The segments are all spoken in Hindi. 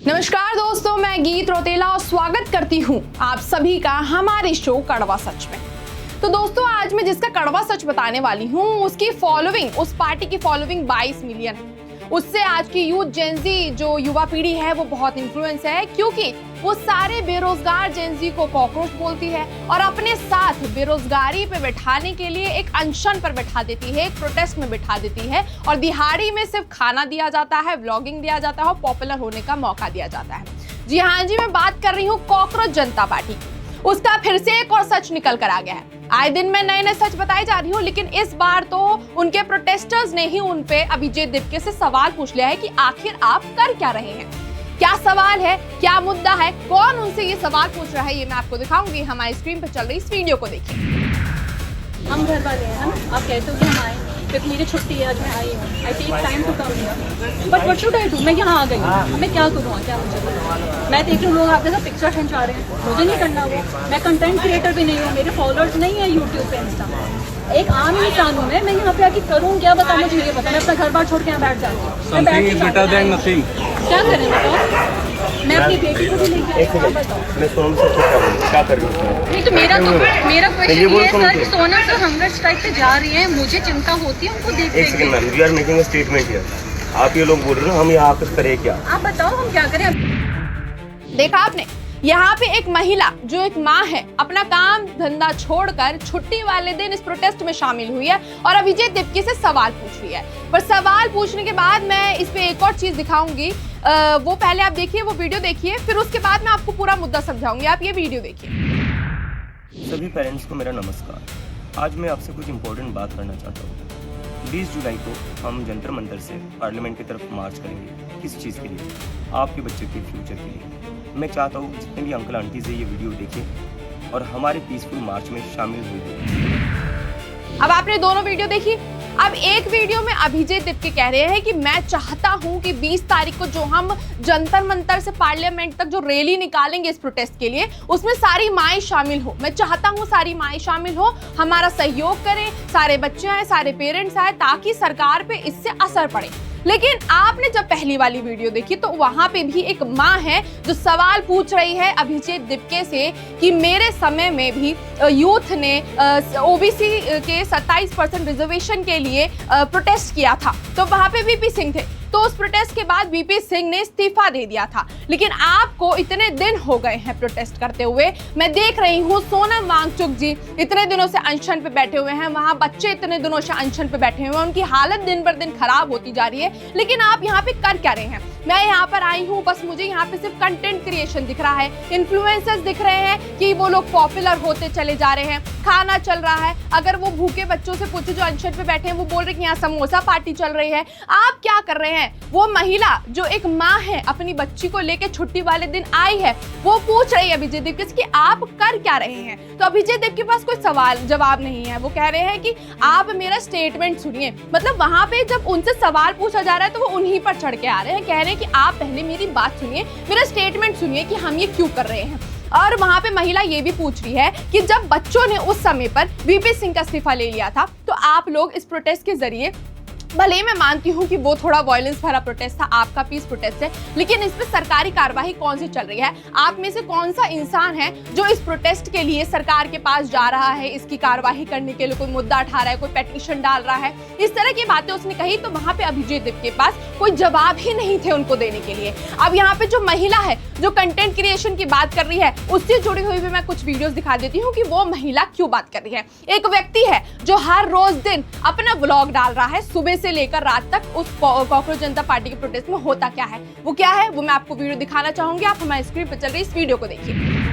नमस्कार दोस्तों, मैं गीत रौतेला और स्वागत करती हूँ आप सभी का हमारे शो कड़वा सच में। तो दोस्तों, आज मैं जिसका कड़वा सच बताने वाली हूँ उसकी फॉलोइंग, उस पार्टी की फॉलोइंग 22 मिलियन है। उससे आज की यूथ जेनजी जो युवा पीढ़ी है वो बहुत इन्फ्लुएंस है, क्योंकि वो सारे बेरोजगार जेनजी को कॉकरोच बोलती है और अपने साथ बेरोजगारी पे बैठाने के लिए एक अनशन पर बैठा देती है, एक प्रोटेस्ट में बैठा देती है और दिहाड़ी में सिर्फ खाना दिया जाता है, व्लॉगिंग दिया जाता है और पॉपुलर होने का मौका दिया जाता है। जी हाँ जी, मैं बात कर रही हूँ कॉकरोच जनता पार्टी। उसका फिर से एक और सच निकल कर आ गया है। आए दिन मैं नए नए सच बताई जा रही हूँ, लेकिन इस बार तो उनके प्रोटेस्टर्स ने ही उन पे अभिजीत दिपके से सवाल पूछ लिया है कि आखिर आप कर क्या रहे हैं। क्या सवाल है, क्या मुद्दा है, कौन उनसे ये सवाल पूछ रहा है, ये मैं आपको दिखाऊंगी। हमारी स्क्रीन पर चल रही इस वीडियो को देखिए। हम घर वाले हैं ना, आप कहते हो कि हम आए क्योंकि मेरी छुट्टी है, आज मैं आई हूँ। I take time to come here, but what should I do? मैं यहाँ आ गई हूँ, मैं क्या करूँ? क्या मुझे मैं देख रही हूँ लोग आपके साथ पिक्चर खिंचा रहे हैं, मुझे नहीं करना वो। मैं कंटेंट क्रिएटर भी नहीं हूँ, मेरे फॉलोअर्स नहीं है यूट्यूब पे, इंस्टा। एक आम इंसान हूँ मैं यहाँ पे आके करूँ क्या? बताओ मुझे, ये बताओ। मैं अपना घर बार छोड़ के यहाँ बैठ जाती हूँ। क्या करें बताओ? मैं अपनी बेटी को भी लेके मैं सोनम से क्या कर रही हूँ? नहीं तो मेरा क्वेश्चन ये है sir, Sonam sir hunger strike पे जा रही है, मुझे चिंता होती है उनको देख एक second ma'am, we are making a statement here. आप ये लोग बोल रहे हो हम यहाँ पे करें क्या? आप बताओ हम क्या करें? देखा आपने, यहाँ पे एक महिला जो एक माँ है अपना काम धंधा छोड़कर छुट्टी वाले दिन इस प्रोटेस्ट में शामिल हुई है और अभिजीत दिपके से सवाल पूछ रही है। पर सवाल पूछने के बाद मैं इस पे एक और चीज दिखाऊंगी, वो पहले आप देखिए, वो वीडियो देखिए, फिर उसके बाद मैं आपको पूरा मुद्दा समझाऊंगी। आप ये वीडियो देखिए। सभी पेरेंट्स को मेरा नमस्कार। आज मैं आपसे कुछ इम्पोर्टेंट बात करना चाहता हूँ। 20 जुलाई को हम जंतर मंतर से पार्लियामेंट की तरफ मार्च करेंगे। किस चीज़ के लिए? आपके बच्चे के फ्यूचर के लिए। मैं चाहता हूँ जितने भी अंकल आंटी से ये वीडियो देखें और हमारे पीसफुल मार्च में शामिल हुए। अब आपने दोनों वीडियो देखी। अब एक वीडियो में अभिजीत दिपके कह रहे हैं कि मैं चाहता हूं कि 20 तारीख को जो हम जंतर मंतर से पार्लियामेंट तक जो रैली निकालेंगे इस प्रोटेस्ट के लिए, उसमें सारी माएं शामिल हो। मैं चाहता हूं सारी माएं शामिल हो, हमारा सहयोग करें, सारे बच्चे आए, सारे पेरेंट्स आए, ताकि सरकार पे इससे असर पड़े। लेकिन आपने जब पहली वाली वीडियो देखी तो वहां पे भी एक माँ है जो सवाल पूछ रही है अभिजीत दिपके से कि मेरे समय में भी यूथ ने ओबीसी के 27% रिजर्वेशन के लिए प्रोटेस्ट किया था, तो वहां पे वीपी सिंह थे। तो उस प्रोटेस्ट के बाद वीपी सिंह ने इस्तीफा दे दिया था। लेकिन आपको इतने दिन हो गए हैं प्रोटेस्ट करते हुए, मैं देख रही हूँ सोनम वांगचुक जी इतने दिनों से अनशन पे बैठे हुए हैं, वहां बच्चे इतने दिनों से अनशन पे बैठे हुए हैं, उनकी हालत दिन बर दिन खराब होती जा रही है। लेकिन आप यहाँ पे कर क्या रहे हैं? मैं यहाँ पर आई हूँ, बस मुझे यहाँ पे सिर्फ कंटेंट क्रिएशन दिख रहा है, इन्फ्लुएंसर्स दिख रहे हैं कि वो लोग पॉपुलर होते चले जा रहे हैं, खाना चल रहा है। अगर वो भूखे बच्चों से पूछे जो अनशन पे बैठे हैं, वो बोल रहे कि यहाँ समोसा पार्टी चल रही है। आप क्या कर रहे हैं? वो महिला जो एक माँ है, अपनी बच्ची को लेके छुट्टी वाले दिन आई है, वो पूछ रही है अभिजीत दिपके से कि आप कर क्या रहे हैं। तो अभिजीत दिपके के पास कोई सवाल जवाब नहीं है। वो कह रहे हैं कि आप मेरा स्टेटमेंट सुनिए। मतलब वहां पे जब उनसे सवाल पूछा जा रहा है तो वो उन्हीं पर चढ़ के आ रहे हैं, कह रहे हैं कि आप पहले मेरी बात सुनिए, मेरा स्टेटमेंट सुनिए कि हम ये क्यों कर रहे हैं। और वहां पे महिला ये भी पूछ रही है कि जब बच्चों ने उस समय पर वीपी सिंह का इस्तीफा ले लिया था, तो आप लोग इस प्रोटेस्ट के जरिए, भले ही मैं मानती हूँ कि वो थोड़ा वायलेंस भरा प्रोटेस्ट था, आपका पीस प्रोटेस्ट है, लेकिन इस पे सरकारी कार्यवाही कौन सी चल रही है? आप में से कौन सा इंसान है जो इस प्रोटेस्ट के लिए सरकार के पास जा रहा है, इसकी कार्यवाही करने के लिए कोई मुद्दा उठा रहा है, कोई पेटिशन डाल रहा है? इस तरह की बातें उसने कही, तो वहां पे अभिजीत दिपके के पास कोई जवाब ही नहीं थे उनको देने के लिए। अब यहाँ पे जो महिला है जो कंटेंट क्रिएशन की बात कर रही है, उससे जुड़ी हुई भी मैं कुछ वीडियोस दिखा देती हूँ कि वो महिला क्यों बात कर रही है। एक व्यक्ति है जो हर रोज दिन अपना व्लॉग डाल रहा है, सुबह से लेकर रात तक उस कॉकरोच जनता पार्टी के प्रोटेस्ट में होता क्या है, वो क्या है, वो मैं आपको वीडियो दिखाना चाहूंगी। आप हमारी स्क्रीन पर चल रही इस वीडियो को देखिए।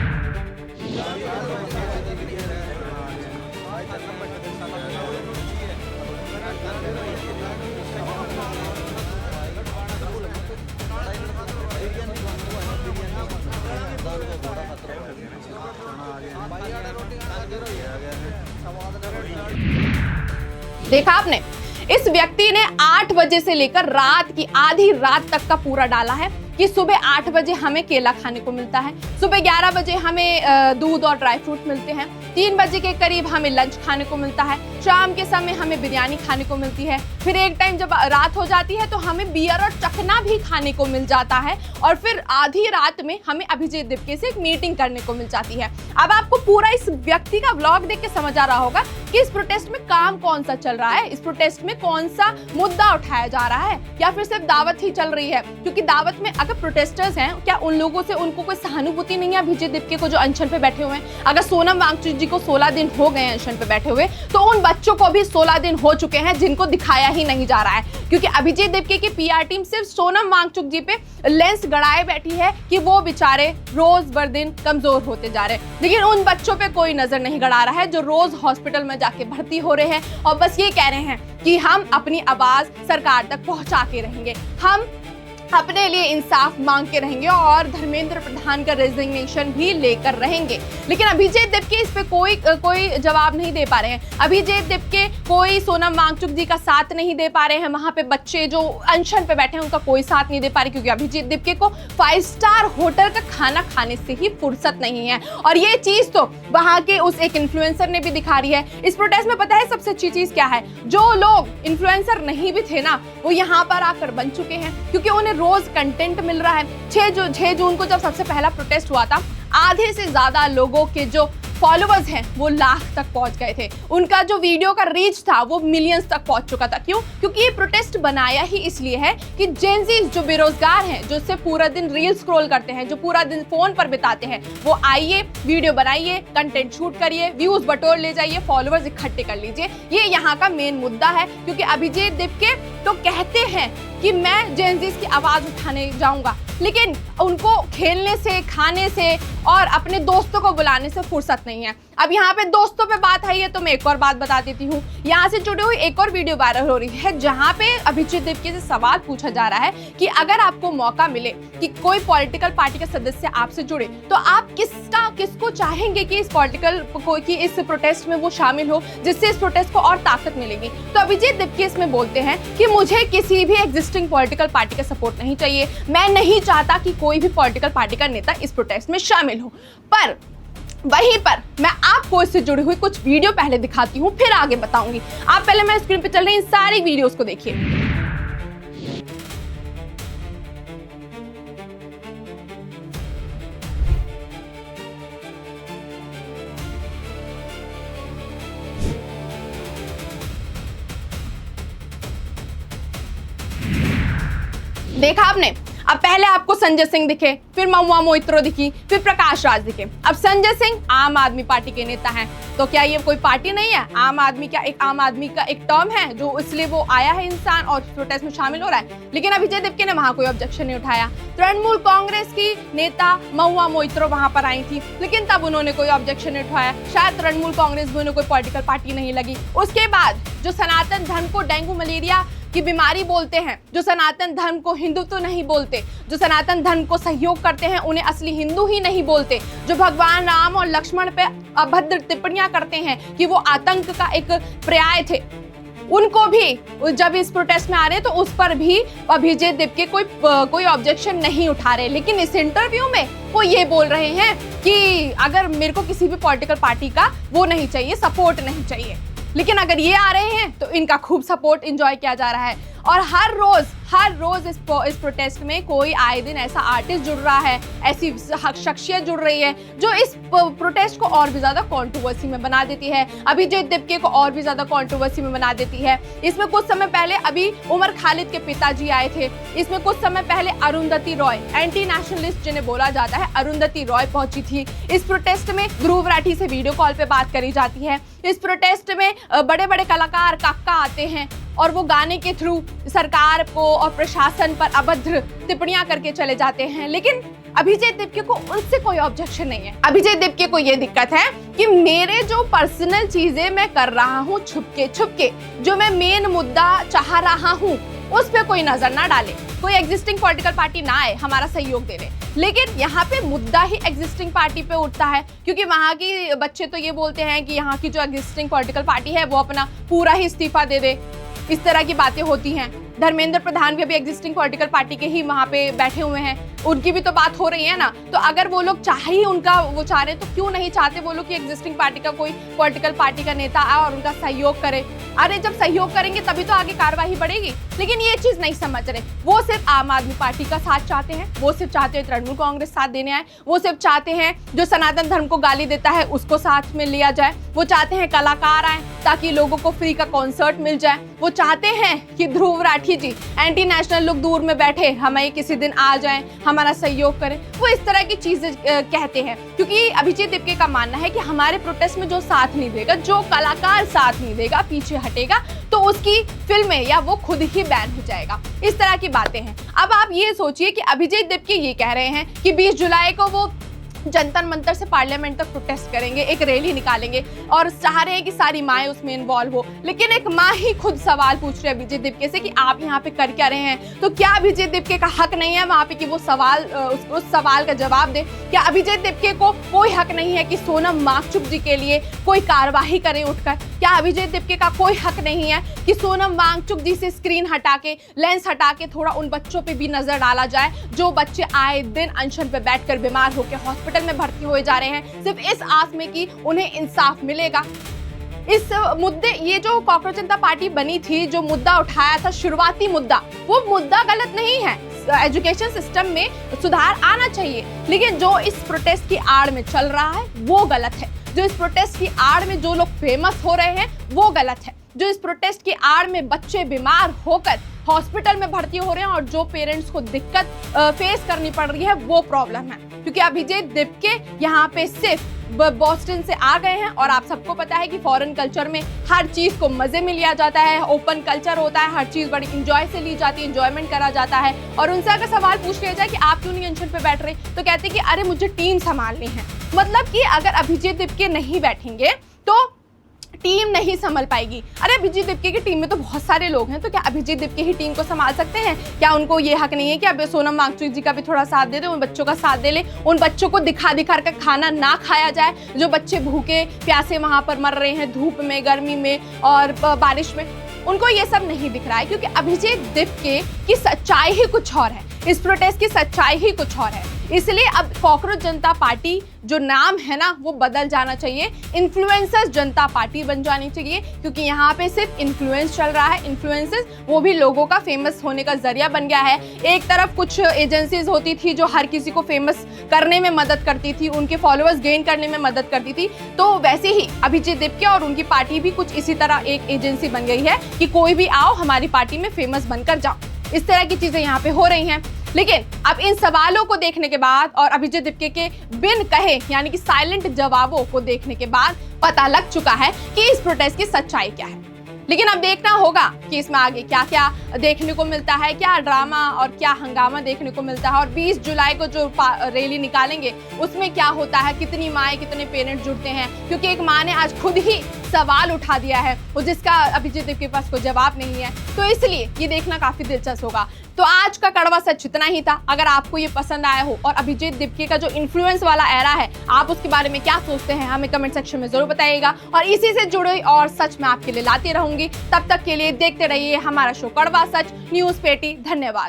देखा आपने, इस व्यक्ति ने 8 बजे से लेकर रात की आधी रात तक का पूरा डाला है कि सुबह 8 बजे हमें केला खाने को मिलता है, सुबह 11 बजे हमें दूध और ड्राई फ्रूट मिलते हैं, 3 बजे के करीब हमें लंच खाने को मिलता है, शाम के समय हमें बिरयानी खाने को मिलती है, फिर एक टाइम जब रात हो जाती है तो हमें बियर और चखना भी खाने को मिल जाता है, और फिर आधी रात में हमें अभिजीत दिपके से एक मीटिंग करने को मिल जाती है। अब आपको पूरा इस व्यक्ति का व्लॉग देख के समझ आ रहा होगा कि इस प्रोटेस्ट में काम कौन सा चल रहा है, इस प्रोटेस्ट में कौन सा मुद्दा उठाया जा रहा है, या फिर सिर्फ दावत ही चल रही है। क्योंकि दावत में अगर प्रोटेस्टर्स हैं, क्या उन लोगों से उनको कोई सहानुभूति नहीं है अभिजीत दिपके को जो अनशन पे बैठे हुए हैं? अगर सोनम वांगचुक जी को 16 दिन हो गए अनशन पे बैठे हुए, तो उन बच्चों को भी 16 दिन हो चुके हैं जिनको दिखाया ही नहीं जा रहा है। क्योंकि अभिजीत दिपके की पीआर टीम सिर्फ सोनम वांगचुक जी पे लेंस गड़ाए बैठी है कि वो बेचारे रोज बर दिन कमजोर होते जा रहे हैं, लेकिन उन बच्चों पे कोई नजर नहीं गड़ा रहा है जो रोज हॉस्पिटल में जाके भर्ती हो रहे हैं और बस ये कह रहे हैं कि हम अपनी आवाज सरकार तक पहुंचा के रहेंगे, हम अपने लिए इंसाफ मांग के रहेंगे और धर्मेंद्र प्रधान का रेजिग्नेशन भी लेकर रहेंगे। लेकिन अभिजीत दिपके इस पे कोई जवाब नहीं दे पा रहे हैं। अभिजीत दिपके कोई सोनम वांगचुक जी का साथ नहीं दे पा रहे हैं, वहां पे बच्चे जो अनशन पे बैठे हैं उनका कोई साथ नहीं दे पा रहे, क्योंकि अभिजीत दिपके को 5 स्टार होटल का खाना खाने से ही फुर्सत नहीं है। और ये चीज तो वहां के उस एक इन्फ्लुएंसर ने भी दिखा रही है। इस प्रोटेस्ट में पता है सबसे अच्छी चीज क्या है? जो लोग इन्फ्लुएंसर नहीं भी थे ना, वो यहाँ पर आकर बन चुके हैं, क्योंकि उन्हें रोज कंटेंट मिल रहा है। 6 जून को जब सबसे पहला प्रोटेस्ट हुआ था, आधे से ज्यादा लोगों के जो फॉलोअर्स हैं वो लाख तक पहुंच गए थे, उनका जो वीडियो का रीच था वो मिलियंस तक पहुंच चुका था। क्यों? क्योंकि ये प्रोटेस्ट बनाया ही इसलिए है कि जेनजीज जो बेरोजगार हैं, जो सिर्फ पूरा दिन रील स्क्रॉल करते हैं, जो पूरा दिन फोन पर बिताते हैं, वो आइए, वीडियो बनाइए, कंटेंट शूट करिए, व्यूज बटोर ले जाइए, फॉलोअर्स इकट्ठे कर लीजिए। ये यहाँ का मेन मुद्दा है। क्योंकि अभिजीत दिपके तो कहते हैं कि मैं जेनजीज की आवाज उठाने जाऊंगा, लेकिन उनको खेलने से, खाने से और अपने दोस्तों को बुलाने से फुर्सत नहीं है। अब यहाँ पे दोस्तों पे बात आई है तो मैं एक और बात बता देती हूँ। यहाँ से जुड़ी हुई एक और वीडियो वायरल हो रही है, जहाँ पे अभिजीत दिपके से सवाल पूछा जा रहा है कि अगर आपको मौका मिले कि कोई पॉलिटिकल पार्टी का सदस्य आपसे जुड़े, तो आप किसको चाहेंगे कि इस प्रोटेस्ट में वो शामिल हो, जिससे इस प्रोटेस्ट को और ताकत मिलेगी? तो अभिजीत दिपके इसमें बोलते हैं कि मुझे किसी भी एग्जिस्टिंग पॉलिटिकल पार्टी का सपोर्ट नहीं चाहिए, मैं नहीं चाहता कि कोई भी पॉलिटिकल पार्टी का नेता इस प्रोटेस्ट में शामिल हो। पर वहीं पर मैं आपको इससे जुड़ी हुई कुछ वीडियो पहले दिखाती हूँ, फिर आगे बताऊंगी। आप पहले मैं स्क्रीन पे चल रही इन सारी वीडियोस को देखिए। देखा आपने? अब पहले आपको संजय सिंह दिखे, फिर महुआ मोइत्रो दिखी, फिर प्रकाश राज दिखे। अब संजय सिंह आम आदमी पार्टी के नेता हैं, तो क्या ये कोई पार्टी नहीं है? आम आदमी का एक टर्म है जो इसलिए वो आया है इंसान और प्रोटेस्ट में शामिल हो रहा है। लेकिन अभिजीत दिपके ने वहां कोई ऑब्जेक्शन नहीं उठाया। तृणमूल कांग्रेस की नेता महुआ मोइत्रो वहां पर आई थी, लेकिन तब उन्होंने कोई ऑब्जेक्शन नहीं उठाया। शायद तृणमूल कांग्रेस में उन्हें कोई पॉलिटिकल पार्टी नहीं लगी। उसके बाद जो सनातन धर्म को डेंगू मलेरिया की बीमारी बोलते हैं, जो सनातन धर्म को हिंदुत्व नहीं बोलते, जो सनातन धर्म को सहयोग करते हैं, उन्हें असली हिंदू ही नहीं बोलते, जो भगवान राम और लक्ष्मण पे अभद्र टिप्पणियां करते हैं कि वो आतंक का एक पर्याय थे, उनको भी जब इस प्रोटेस्ट में आ रहे हैं तो उस पर भी अभिजीत दिपके कोई ऑब्जेक्शन नहीं उठा रहे। लेकिन इस इंटरव्यू में वो ये बोल रहे हैं कि अगर मेरे को किसी भी पॉलिटिकल पार्टी का वो नहीं चाहिए, सपोर्ट नहीं चाहिए। लेकिन अगर ये आ रहे हैं तो इनका खूब सपोर्ट एंजॉय किया जा रहा है। और हर रोज इस प्रोटेस्ट में कोई आए दिन ऐसा आर्टिस्ट जुड़ रहा है, ऐसी शख्सियत जुड़ रही है जो इस प्रोटेस्ट को और भी ज्यादा कंट्रोवर्सी में बना देती है, अभिजीत दिपके को और भी ज्यादा कंट्रोवर्सी में बना देती है। इसमें कुछ समय पहले अभी उमर खालिद के पिताजी आए थे, इसमें कुछ समय पहले अरुंधति रॉय, एंटी नेशनलिस्ट जिन्हें बोला जाता है, अरुंधति रॉय पहुंची थी। इस प्रोटेस्ट में ध्रुव राठी से वीडियो कॉल पे बात करी जाती है। इस प्रोटेस्ट में बड़े बड़े कलाकार काका आते हैं और वो गाने के थ्रू सरकार को और प्रशासन पर अभद्र टिप्पणियां करके चले जाते हैं। लेकिन अभिजीत दिपके को उनसे कोई ऑब्जेक्शन नहीं है। अभिजीत दिपके को ये दिक्कत है कि मेरे जो पर्सनल चीजें मैं कर रहा हूँ छुपके, जो मैं मेन मुद्दा चाह रहा हूँ उस पे कोई नजर ना डाले, कोई एग्जिस्टिंग पॉलिटिकल पार्टी ना आए हमारा सहयोग देने। लेकिन यहाँ पे मुद्दा ही एग्जिस्टिंग पार्टी पे उठता है, क्योंकि वहाँ की बच्चे तो ये बोलते हैं कि यहाँ की जो एग्जिस्टिंग पॉलिटिकल पार्टी है वो अपना पूरा ही इस्तीफा दे दे। इस तरह की बातें होती हैं। धर्मेंद्र प्रधान भी अभी एग्जिस्टिंग पॉलिटिकल पार्टी के ही वहाँ पे बैठे हुए हैं। उनकी भी तो बात हो रही है ना। तो अगर वो लोग चाहे ही उनका वो चाह रहे तो क्यों नहीं चाहते वो लोग कि एग्जिस्टिंग पार्टी का कोई पॉलिटिकल पार्टी का नेता आए और उनका सहयोग करे। अरे जब सहयोग करेंगे तभी तो आगे कार्रवाई बढ़ेगी। लेकिन ये चीज नहीं समझ रहे। वो सिर्फ आम आदमी पार्टी का साथ चाहते हैं, वो सिर्फ चाहते हैं तृणमूल कांग्रेस साथ देने आए, वो सिर्फ चाहते हैं जो सनातन धर्म को गाली देता है उसको साथ में लिया जाए, वो चाहते हैं कलाकार आए ताकि लोगों को फ्री का कॉन्सर्ट मिल जाए, वो चाहते हैं कि ध्रुव राठी जी एंटी नेशनल लोग दूर में बैठे हमें किसी दिन आ जाएं, हमारा सहयोग करें। वो इस तरह की चीजें कहते हैं क्योंकि अभिजीत दिपके का मानना है कि हमारे प्रोटेस्ट में जो साथ नहीं देगा, जो कलाकार साथ नहीं देगा, पीछे हटेगा, तो उसकी फिल्में या वो खुद ही बैन हो जाएगा। इस तरह की बातें हैं। अब आप ये सोचिए कि अभिजीत दिपके ये कह रहे हैं कि 20 जुलाई को वो जंतर मंतर से पार्लियामेंट तक प्रोटेस्ट करेंगे, एक रैली निकालेंगे और चाह रहे हैं कि सारी माएँ उसमें इन्वॉल्व हो। लेकिन एक माँ ही खुद सवाल पूछ रही है अभिजीत दिपके से कि आप यहाँ पे कर क्या रहे हैं। तो क्या अभिजीत दिपके का हक नहीं है वहाँ पे कि वो सवाल उस सवाल का जवाब दे? क्या अभिजीत दिपके को कोई हक नहीं है कि सोनम वांगचुक जी के लिए कोई कार्यवाही करे उठकर? क्या अभिजीत दिपके का कोई हक नहीं है कि सोनम वांगचुक जी से स्क्रीन हटा के, लेंस हटा के थोड़ा उन बच्चों पे भी नजर डाला जाए जो बच्चे आए दिन अनशन पे बैठकर बीमार होकर हॉस्पिटल में भर्ती हुए जा रहे हैं सिर्फ इस आस में कि उन्हें इंसाफ मिलेगा? इस मुद्दे, ये जो कॉकरोच जनता पार्टी बनी थी, जो मुद्दा उठाया था शुरुआती मुद्दा, वो मुद्दा गलत नहीं है। एजुकेशन सिस्टम में सुधार आना चाहिए, लेकिन जो इस प्रोटेस्ट की आड़ में चल रहा है वो गलत है। जो इस प्रोटेस्ट की आड़ में जो लोग फेमस हो रहे हैं वो गलत है। जो इस प्रोटेस्ट की आड़ में बच्चे बीमार होकर हॉस्पिटल में भर्ती हो रहे हैं और जो पेरेंट्स को दिक्कत फेस करनी पड़ रही है वो प्रॉब्लम है। क्योंकि अभिजीत दिपके यहाँ पे सिर्फ बॉस्टन से आ गए हैं और आप सबको पता है कि फॉरेन कल्चर में हर चीज को मजे में लिया जाता है, ओपन कल्चर होता है, हर चीज बड़ी इंजॉय से ली जाती है, इंजॉयमेंट करा जाता है। और उनसे अगर सवाल पूछ लिया जाए कि आप क्यों नहीं अनशन पे बैठ रहे, तो कहते हैं कि अरे मुझे टीम संभालनी है। मतलब कि अगर अभिजीत दिपके नहीं बैठेंगे तो टीम नहीं संभल पाएगी। अरे अभिजीत दिपके की टीम में तो बहुत सारे लोग हैं, तो क्या अभिजीत दिपके ही टीम को संभाल सकते हैं? क्या उनको ये हक नहीं है कि अब सोनम वांगचुक जी का भी थोड़ा साथ दे दे, उन बच्चों का साथ दे ले, उन बच्चों को दिखा दिखा कर खाना ना खाया जाए, जो बच्चे भूखे प्यासे वहां पर मर रहे हैं धूप में, गर्मी में और बारिश में? उनको ये सब नहीं दिख रहा है क्योंकि अभिजीत दिपके की सच्चाई ही कुछ और है, इस प्रोटेस्ट की सच्चाई ही कुछ और है। इसलिए अब कॉकरोच जनता पार्टी जो नाम है ना वो बदल जाना चाहिए, इन्फ्लुएंसर्स जनता पार्टी बन जानी चाहिए, क्योंकि यहाँ पे सिर्फ इन्फ्लुएंस चल रहा है। इन्फ्लुएंसर्स वो भी लोगों का फेमस होने का जरिया बन गया है। एक तरफ कुछ एजेंसीज होती थी जो हर किसी को फेमस करने में मदद करती थी, उनके फॉलोअर्स गेन करने में मदद करती थी, तो वैसे ही अभिजीत दिपके और उनकी पार्टी भी कुछ इसी तरह एक एजेंसी बन गई है कि कोई भी आओ हमारी पार्टी में फेमस बनकर जाओ। इस तरह की चीजें यहाँ पे हो रही हैं। लेकिन अब इन सवालों को देखने के बाद और अभिजीत दिपके के बिन कहे यानी कि साइलेंट जवाबों को देखने के बाद पता लग चुका है कि इस प्रोटेस्ट की सच्चाई क्या है। लेकिन अब देखना होगा कि इसमें आगे क्या क्या देखने को मिलता है, क्या ड्रामा और क्या हंगामा देखने को मिलता है, और 20 जुलाई को जो रैली निकालेंगे उसमें क्या होता है, कितनी माएँ कितने पेरेंट्स जुड़ते हैं। क्योंकि एक माँ ने आज खुद ही सवाल उठा दिया है वो जिसका अभिजीत दिपके के पास कोई जवाब नहीं है, तो इसलिए ये देखना काफी दिलचस्प होगा। तो आज का कड़वा सच इतना ही था। अगर आपको ये पसंद आया हो और अभिजीत दिपके का जो इन्फ्लुएंस वाला एरा है आप उसके बारे में क्या सोचते हैं हमें कमेंट सेक्शन में जरूर बताइएगा, और इसी से जुड़े और सच मैं आपके लिए लाती रहूंगी। तब तक के लिए देखते रहिए हमारा शो कड़वा सच न्यूज़ पेटी। धन्यवाद।